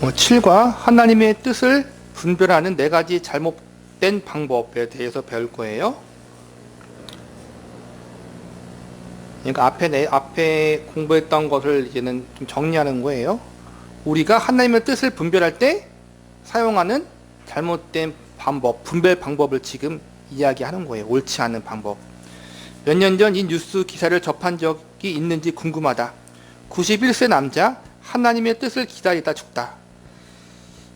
7과 하나님의 뜻을 분별하는 4가지 잘못된 방법에 대해서 배울 거예요. 그러니까 앞에 공부했던 것을 이제는 좀 정리하는 거예요. 우리가 하나님의 뜻을 분별할 때 사용하는 잘못된 방법, 분별 방법을 지금 이야기하는 거예요. 옳지 않은 방법. 몇 년 전 이 뉴스 기사를 접한 적이 있는지 궁금하다. 91세 남자 하나님의 뜻을 기다리다 죽다.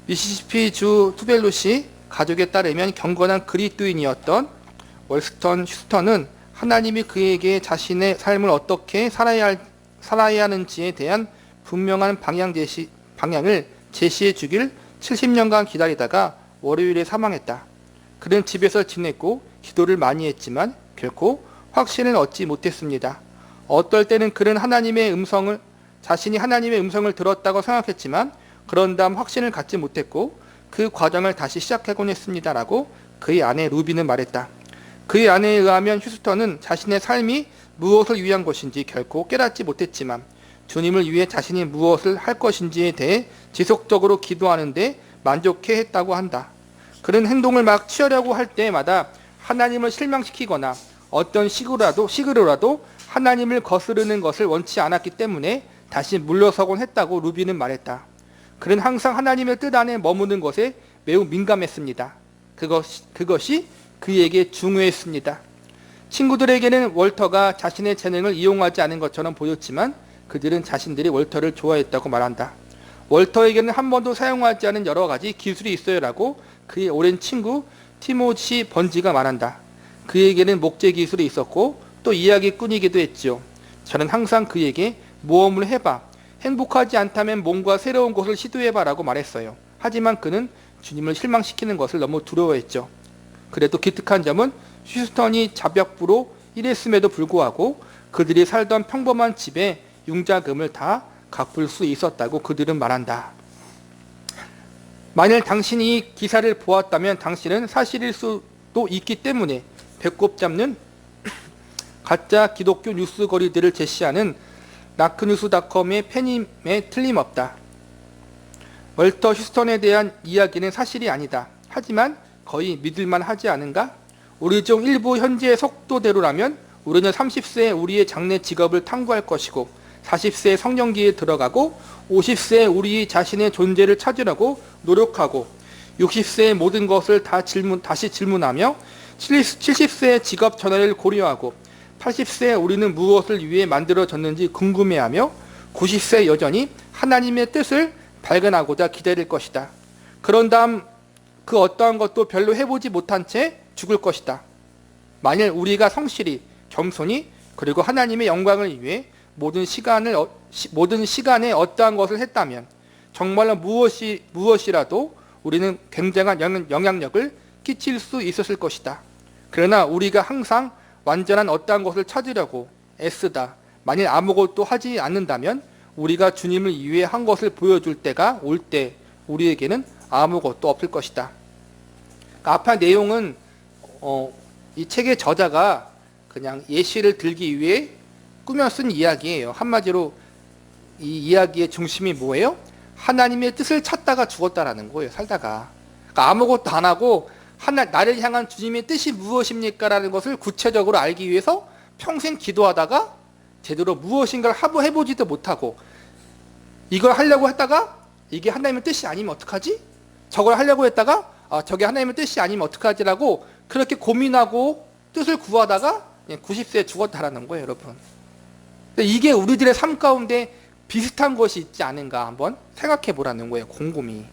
미시시피 주 투벨루시 가족에 따르면 경건한 그리스도인이었던 월스턴 휴스턴은 하나님이 그에게 자신의 삶을 어떻게 살아야 하는지에 대한 분명한 방향을 제시해 주길 70년간 기다리다가 월요일에 사망했다. 그는 집에서 지냈고 기도를 많이 했지만 결코 확신을 얻지 못했습니다. 어떨 때는 그는 자신이 하나님의 음성을 들었다고 생각했지만 그런 다음 확신을 갖지 못했고 그 과정을 다시 시작하곤 했습니다. 라고 그의 아내 루비는 말했다. 그의 아내에 의하면 휴스턴은 자신의 삶이 무엇을 위한 것인지 결코 깨닫지 못했지만 주님을 위해 자신이 무엇을 할 것인지에 대해 지속적으로 기도하는데 만족해 했다고 한다. 그런 행동을 막 취하려고 할 때마다 하나님을 실망시키거나 어떤 식으로라도 하나님을 거스르는 것을 원치 않았기 때문에 다시 물러서곤 했다고 루비는 말했다. 그는 항상 하나님의 뜻 안에 머무는 것에 매우 민감했습니다. 그것이 그에게 중요했습니다. 친구들에게는 월터가 자신의 재능을 이용하지 않은 것처럼 보였지만 그들은 자신들이 월터를 좋아했다고 말한다. 월터에게는 한 번도 사용하지 않은 여러 가지 기술이 있어요라고 그의 오랜 친구 티모시 번지가 말한다. 그에게는 목재 기술이 있었고 또 이야기꾼이기도 했지요. 저는 항상 그에게 모험을 해봐. 행복하지 않다면 뭔가 새로운 것을 시도해봐라고 말했어요. 하지만 그는 주님을 실망시키는 것을 너무 두려워했죠. 그래도 기특한 점은 휴스턴이 자벽부로 일했음에도 불구하고 그들이 살던 평범한 집에 융자금을 다 갚을 수 있었다고 그들은 말한다. 만일 당신이 이 기사를 보았다면 당신은 사실일 수도 있기 때문에 배꼽 잡는 가짜 기독교 뉴스 거리들을 제시하는 나크뉴스닷컴의 팬임에 틀림없다. 월터 휴스턴에 대한 이야기는 사실이 아니다. 하지만 거의 믿을만 하지 않은가? 우리 중 일부 현재의 속도대로라면 우리는 30세에 우리의 장래 직업을 탐구할 것이고 40세에 성령기에 들어가고 50세에 우리 자신의 존재를 찾으려고 노력하고 60세의 모든 것을 다시 질문하며 70세의 직업 전환을 고려하고 80세에 우리는 무엇을 위해 만들어졌는지 궁금해하며 90세에 여전히 하나님의 뜻을 발견하고자 기다릴 것이다. 그런 다음 그 어떠한 것도 별로 해보지 못한 채 죽을 것이다. 만일 우리가 성실히 겸손히 그리고 하나님의 영광을 위해 모든 시간에 어떠한 것을 했다면 정말로 무엇이라도 우리는 굉장한 영향력을 끼칠 수 있었을 것이다. 그러나 우리가 항상 완전한 어떠한 것을 찾으려고 애쓰다 만일 아무것도 하지 않는다면 우리가 주님을 위해 한 것을 보여줄 때가 올 때 우리에게는 아무것도 없을 것이다. 앞의 내용은 이 책의 저자가 그냥 예시를 들기 위해 꾸며 쓴 이야기예요. 한마디로 이 이야기의 중심이 뭐예요? 하나님의 뜻을 찾다가 죽었다라는 거예요. 살다가. 그러니까 아무것도 안 하고 나를 향한 주님의 뜻이 무엇입니까? 라는 것을 구체적으로 알기 위해서 평생 기도하다가 제대로 무엇인가를 해보지도 못하고 이걸 하려고 했다가 이게 하나님의 뜻이 아니면 어떡하지? 저걸 하려고 했다가 저게 하나님의 뜻이 아니면 어떡하지라고 그렇게 고민하고 뜻을 구하다가 90세에 죽었다라는 거예요, 여러분. 이게 우리들의 삶 가운데 비슷한 것이 있지 않은가 한번 생각해 보라는 거예요, 곰곰이.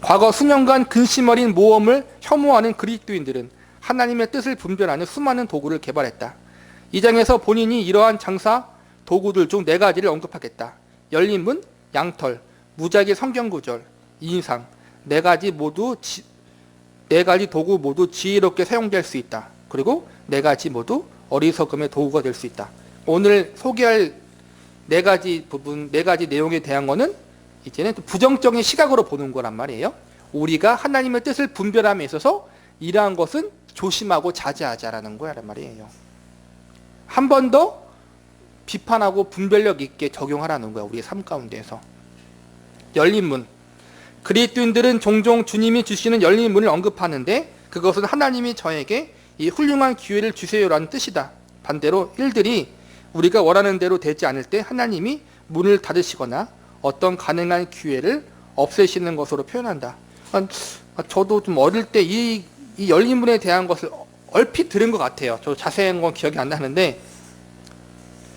과거 수년간 근심 어린 모험을 혐오하는 그리스도인들은 하나님의 뜻을 분별하는 수많은 도구를 개발했다. 이 장에서 본인이 이러한 장사 도구들 중 4가지를 언급하겠다. 열린 문, 양털, 무작위 성경 구절, 인상. 4가지 도구 모두 지혜롭게 사용될 수 있다. 그리고 4가지 모두 어리석음의 도구가 될 수 있다. 오늘 소개할 4가지 내용에 대한 거는 이제는 부정적인 시각으로 보는 거란 말이에요. 우리가 하나님의 뜻을 분별함에 있어서 이러한 것은 조심하고 자제하자라는 거란 말이에요. 한 번 더 비판하고 분별력 있게 적용하라는 거야, 우리의 삶 가운데에서. 열린 문. 그리스도인들은 종종 주님이 주시는 열린 문을 언급하는데 그것은 하나님이 저에게 이 훌륭한 기회를 주세요라는 뜻이다. 반대로 일들이 우리가 원하는 대로 되지 않을 때 하나님이 문을 닫으시거나 어떤 가능한 기회를 없애시는 것으로 표현한다. 저도 좀 어릴 때 이 열린 문에 대한 것을 얼핏 들은 것 같아요. 저 자세한 건 기억이 안 나는데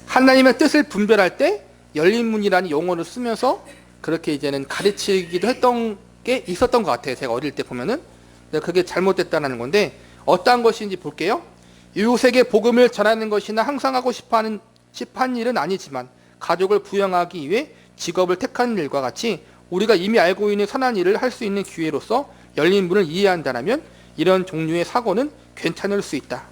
하나님의 뜻을 분별할 때 열린 문이라는 용어를 쓰면서 그렇게 이제는 가르치기도 했던 게 있었던 것 같아요. 제가 어릴 때 보면은. 그게 잘못됐다는 건데 어떠한 것인지 볼게요. 이웃에게 복음을 전하는 것이나 항상 하고 싶어하는 일은 아니지만 가족을 부양하기 위해 직업을 택하는 일과 같이 우리가 이미 알고 있는 선한 일을 할 수 있는 기회로서 열린 문을 이해한다면 이런 종류의 사고는 괜찮을 수 있다.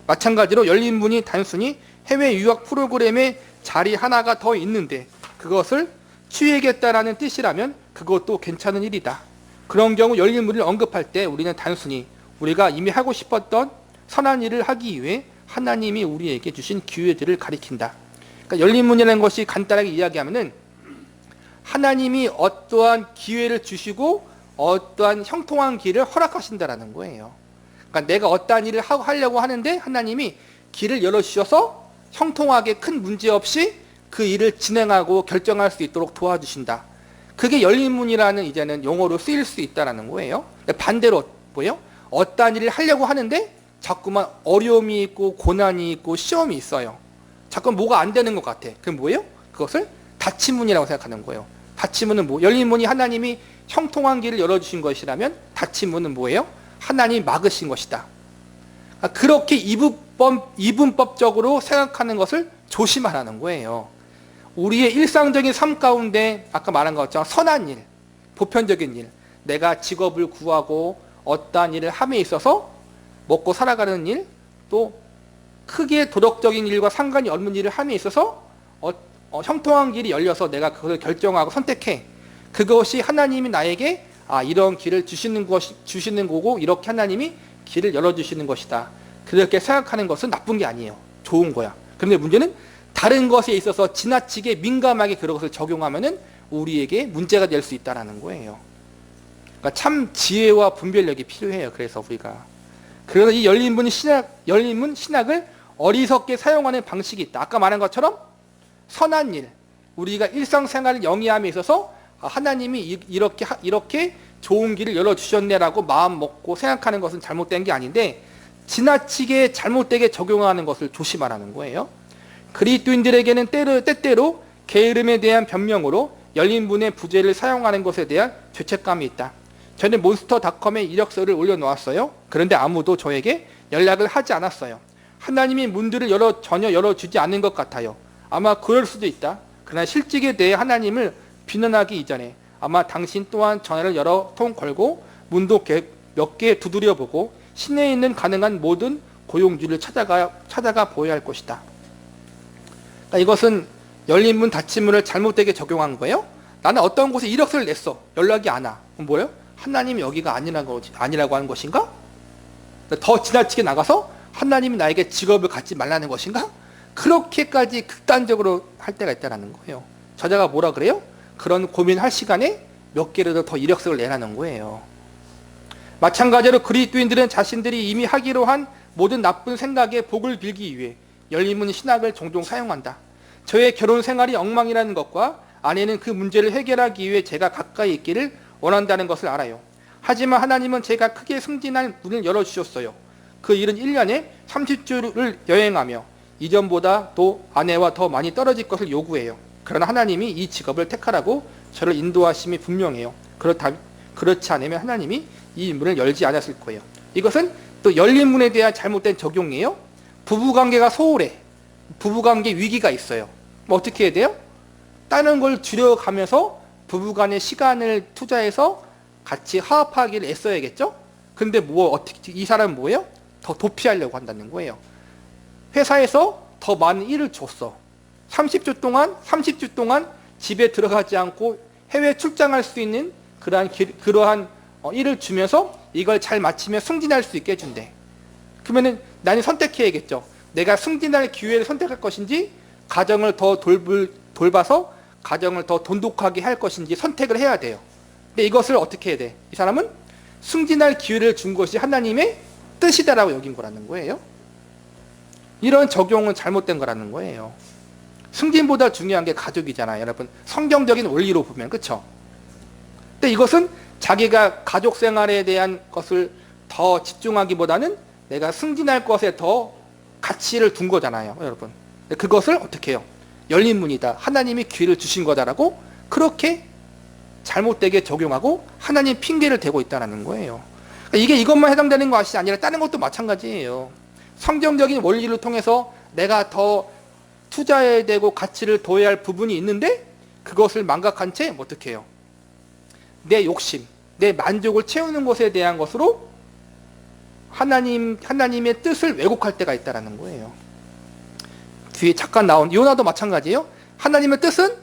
마찬가지로 열린 문이 단순히 해외 유학 프로그램에 자리 하나가 더 있는데 그것을 취하겠다라는 뜻이라면 그것도 괜찮은 일이다. 그런 경우 열린 문을 언급할 때 우리는 단순히 우리가 이미 하고 싶었던 선한 일을 하기 위해 하나님이 우리에게 주신 기회들을 가리킨다. 그러니까 열린 문이라는 것이 간단하게 이야기하면은 하나님이 어떠한 기회를 주시고 어떠한 형통한 길을 허락하신다라는 거예요. 그러니까 내가 어떠한 일을 하려고 하는데 하나님이 길을 열어주셔서 형통하게 큰 문제 없이 그 일을 진행하고 결정할 수 있도록 도와주신다. 그게 열린 문이라는 이제는 용어로 쓰일 수 있다는 거예요. 반대로 뭐예요? 어떠한 일을 하려고 하는데 자꾸만 어려움이 있고 고난이 있고 시험이 있어요. 자꾸 뭐가 안 되는 것 같아. 그럼 뭐예요? 그것을 닫힌 문이라고 생각하는 거예요. 닫힌 문은 뭐? 열린 문이 하나님이 형통한 길을 열어주신 것이라면 닫힌 문은 뭐예요? 하나님이 막으신 것이다. 그렇게 이분법적으로 생각하는 것을 조심하라는 거예요. 우리의 일상적인 삶 가운데 아까 말한 것처럼 선한 일, 보편적인 일, 내가 직업을 구하고 어떠한 일을 함에 있어서 먹고 살아가는 일, 또 크게 도덕적인 일과 상관이 없는 일을 함에 있어서 형통한 길이 열려서 내가 그것을 결정하고 선택해. 그것이 하나님이 나에게 이런 길을 주시는 거고 이렇게 하나님이 길을 열어주시는 것이다. 그렇게 생각하는 것은 나쁜 게 아니에요. 좋은 거야. 그런데 문제는 다른 것에 있어서 지나치게 민감하게 그것을 적용하면은 우리에게 문제가 될 수 있다는 거예요. 그러니까 참 지혜와 분별력이 필요해요. 그래서 우리가. 그래서 이 열린 문 신학을 어리석게 사용하는 방식이 있다. 아까 말한 것처럼 선한 일, 우리가 일상생활을 영위함에 있어서 하나님이 이렇게 좋은 길을 열어주셨네라고 마음 먹고 생각하는 것은 잘못된 게 아닌데 지나치게 잘못되게 적용하는 것을 조심하라는 거예요. 그리스도인들에게는 때때로 게으름에 대한 변명으로 열린 문의 부재를 사용하는 것에 대한 죄책감이 있다. 저는 몬스터닷컴에 이력서를 올려놓았어요. 그런데 아무도 저에게 연락을 하지 않았어요. 하나님이 문들을 전혀 열어주지 않는 것 같아요. 아마 그럴 수도 있다. 그러나 실직에 대해 하나님을 비난하기 이전에 아마 당신 또한 전화를 여러 통 걸고 문도 몇 개 두드려보고 시내에 있는 가능한 모든 고용주를 찾아가 보여야 할 것이다. 그러니까 이것은 열린 문 닫힌 문을 잘못되게 적용한 거예요. 나는 어떤 곳에 이력서를 냈어. 연락이 안 와. 그럼 뭐예요? 하나님이 여기가 아니라고 하는 것인가? 더 지나치게 나가서 하나님이 나에게 직업을 갖지 말라는 것인가? 그렇게까지 극단적으로 할 때가 있다는 거예요. 저자가 뭐라 그래요? 그런 고민할 시간에 몇 개라도 더 이력서를 내라는 거예요. 마찬가지로 그리스도인들은 자신들이 이미 하기로 한 모든 나쁜 생각에 복을 빌기 위해 열린 문 신학을 종종 사용한다. 저의 결혼 생활이 엉망이라는 것과 아내는 그 문제를 해결하기 위해 제가 가까이 있기를 원한다는 것을 알아요. 하지만 하나님은 제가 크게 승진할 문을 열어주셨어요. 그 일은 1년에 30주를 여행하며 이전보다 또 아내와 더 많이 떨어질 것을 요구해요. 그러나 하나님이 이 직업을 택하라고 저를 인도하심이 분명해요. 그렇지 않으면 하나님이 이 문을 열지 않았을 거예요. 이것은 또 열린 문에 대한 잘못된 적용이에요. 부부관계가 소홀해. 부부관계 위기가 있어요. 어떻게 해야 돼요? 다른 걸 줄여가면서 부부간의 시간을 투자해서 같이 화합하기를 애써야겠죠? 근데 이 사람은 뭐예요? 더 도피하려고 한다는 거예요. 회사에서 더 많은 일을 줬어. 30주 동안 집에 들어가지 않고 해외 출장할 수 있는 그러한 일을 주면서 이걸 잘 마치면 승진할 수 있게 해준대. 그러면은 나는 선택해야겠죠. 내가 승진할 기회를 선택할 것인지 가정을 더 돌봐서 가정을 더 돈독하게 할 것인지 선택을 해야 돼요. 근데 이것을 어떻게 해야 돼? 이 사람은 승진할 기회를 준 것이 하나님의 뜻이다라고 여긴 거라는 거예요. 이런 적용은 잘못된 거라는 거예요. 승진보다 중요한 게 가족이잖아요. 여러분, 성경적인 원리로 보면, 그쵸? 근데 이것은 자기가 가족 생활에 대한 것을 더 집중하기보다는 내가 승진할 것에 더 가치를 둔 거잖아요, 여러분. 그것을 어떻게 해요? 열린 문이다. 하나님이 기회를 주신 거다라고 그렇게 잘못되게 적용하고 하나님 핑계를 대고 있다는 거예요. 이게 이것만 해당되는 것이 아니라 다른 것도 마찬가지예요. 성경적인 원리를 통해서 내가 더 투자해야 되고 가치를 둬야 할 부분이 있는데 그것을 망각한 채 어떻게 해요? 내 욕심, 내 만족을 채우는 것에 대한 것으로 하나님의 뜻을 왜곡할 때가 있다는 거예요. 뒤에 잠깐 나온 요나도 마찬가지예요. 하나님의 뜻은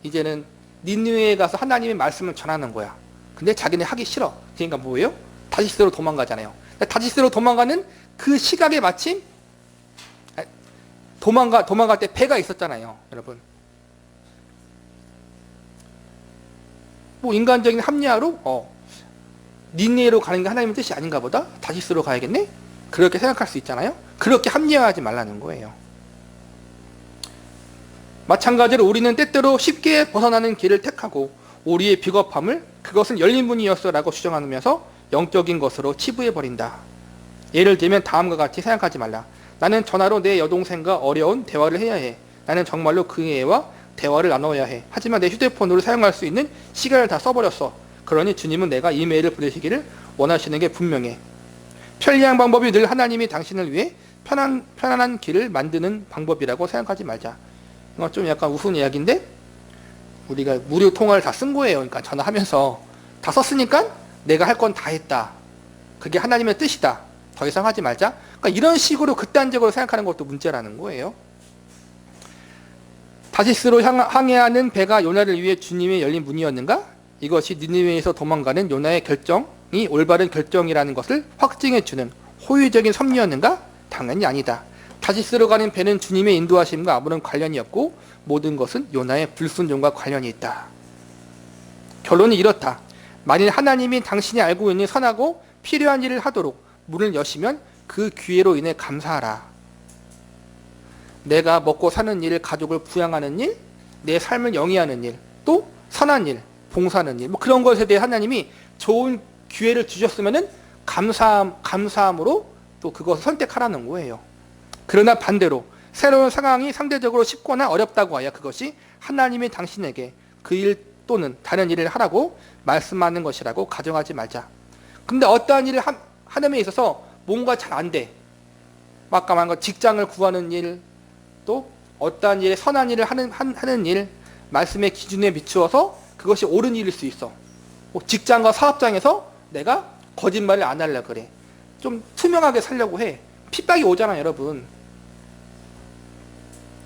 이제는 니느웨에 가서 하나님의 말씀을 전하는 거야. 근데 자기는 하기 싫어. 그러니까 뭐예요? 다시스로 도망가잖아요. 다시스로 도망가는 그 시각에 마침 도망갈 때 배가 있었잖아요, 여러분. 뭐 인간적인 합리화로 니느웨로 가는 게 하나님의 뜻이 아닌가 보다. 다시스로 가야겠네. 그렇게 생각할 수 있잖아요. 그렇게 합리화하지 말라는 거예요. 마찬가지로 우리는 때때로 쉽게 벗어나는 길을 택하고 우리의 비겁함을 그것은 열린 문이었어 라고 주장하면서 영적인 것으로 치부해버린다. 예를 들면 다음과 같이 생각하지 말라. 나는 전화로 내 여동생과 어려운 대화를 해야 해. 나는 정말로 그 애와 대화를 나눠야 해. 하지만 내 휴대폰으로 사용할 수 있는 시간을 다 써버렸어. 그러니 주님은 내가 이메일을 보내시기를 원하시는 게 분명해. 편리한 방법이 늘 하나님이 당신을 위해 편안한 길을 만드는 방법이라고 생각하지 말자. 이건 좀 약간 우스운 이야기인데 우리가 무료 통화를 다 쓴 거예요. 그러니까 전화하면서 다 썼으니까 내가 할 건 다 했다. 그게 하나님의 뜻이다. 더 이상 하지 말자. 그러니까 이런 식으로 극단적으로 생각하는 것도 문제라는 거예요. 다시스로 항해하는 배가 요나를 위해 주님의 열린 문이었는가? 이것이 니느웨에서 도망가는 요나의 결정이 올바른 결정이라는 것을 확증해주는 호의적인 섭리였는가? 당연히 아니다. 다시스로 가는 배는 주님의 인도하심과 아무런 관련이 없고 모든 것은 요나의 불순종과 관련이 있다. 결론이 이렇다. 만일 하나님이 당신이 알고 있는 선하고 필요한 일을 하도록 문을 여시면 그 기회로 인해 감사하라. 내가 먹고 사는 일, 가족을 부양하는 일, 내 삶을 영위하는 일, 또 선한 일, 봉사하는 일, 뭐 그런 것에 대해 하나님이 좋은 기회를 주셨으면은 감사함으로 또 그것을 선택하라는 거예요. 그러나 반대로 새로운 상황이 상대적으로 쉽거나 어렵다고 하여 그것이 하나님이 당신에게 그 일 또는 다른 일을 하라고 말씀하는 것이라고 가정하지 말자. 근데 어떠한 일을 하는 데 있어서 뭔가 잘 안 돼. 아까 말한 것 직장을 구하는 일, 또 어떠한 일에 선한 일을 하는 일, 말씀의 기준에 비추어서 그것이 옳은 일일 수 있어. 직장과 사업장에서 내가 거짓말을 안 하려고 그래. 좀 투명하게 살려고 해. 핍박이 오잖아요, 여러분.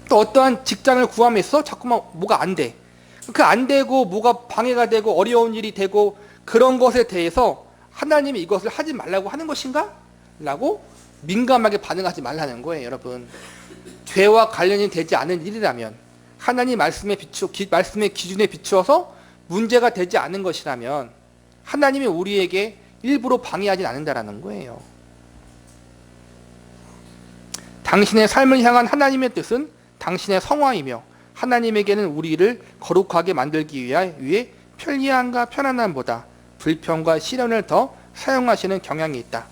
또 어떠한 직장을 구함에 있어 자꾸만 뭐가 안 돼. 그 안 되고 뭐가 방해가 되고 어려운 일이 되고 그런 것에 대해서 하나님이 이것을 하지 말라고 하는 것인가? 라고 민감하게 반응하지 말라는 거예요, 여러분. 죄와 관련이 되지 않은 일이라면, 하나님 말씀의 기준에 비추어서 문제가 되지 않은 것이라면 하나님이 우리에게 일부러 방해하지 않는다라는 거예요. 당신의 삶을 향한 하나님의 뜻은 당신의 성화이며 하나님에게는 우리를 거룩하게 만들기 위해 편리함과 편안함보다 불평과 시련을 더 사용하시는 경향이 있다.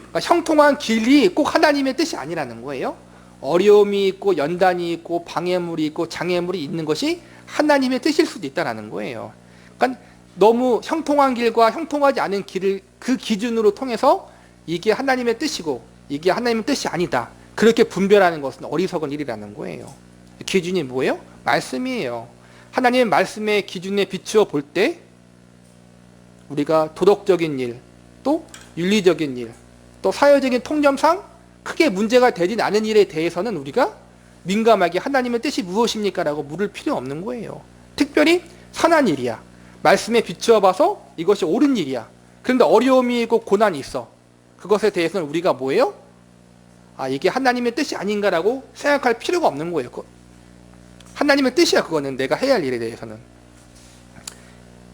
그러니까 형통한 길이 꼭 하나님의 뜻이 아니라는 거예요. 어려움이 있고 연단이 있고 방해물이 있고 장애물이 있는 것이 하나님의 뜻일 수도 있다는 거예요. 그러니까 너무 형통한 길과 형통하지 않은 길을 그 기준으로 통해서 이게 하나님의 뜻이고 이게 하나님의 뜻이 아니다. 그렇게 분별하는 것은 어리석은 일이라는 거예요. 기준이 뭐예요? 말씀이에요. 하나님의 말씀의 기준에 비추어 볼 때 우리가 도덕적인 일, 또 윤리적인 일, 또 사회적인 통념상 크게 문제가 되진 않은 일에 대해서는 우리가 민감하게 하나님의 뜻이 무엇입니까? 라고 물을 필요 없는 거예요. 특별히 선한 일이야. 말씀에 비추어 봐서 이것이 옳은 일이야. 그런데 어려움이 있고 고난이 있어. 그것에 대해서는 우리가 뭐예요? 이게 하나님의 뜻이 아닌가라고 생각할 필요가 없는 거예요. 하나님의 뜻이야. 그거는 내가 해야 할 일에 대해서는.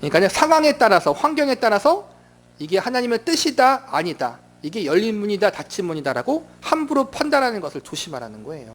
그러니까 상황에 따라서, 환경에 따라서 이게 하나님의 뜻이다 아니다, 이게 열린 문이다 닫힌 문이다라고 함부로 판단하는 것을 조심하라는 거예요.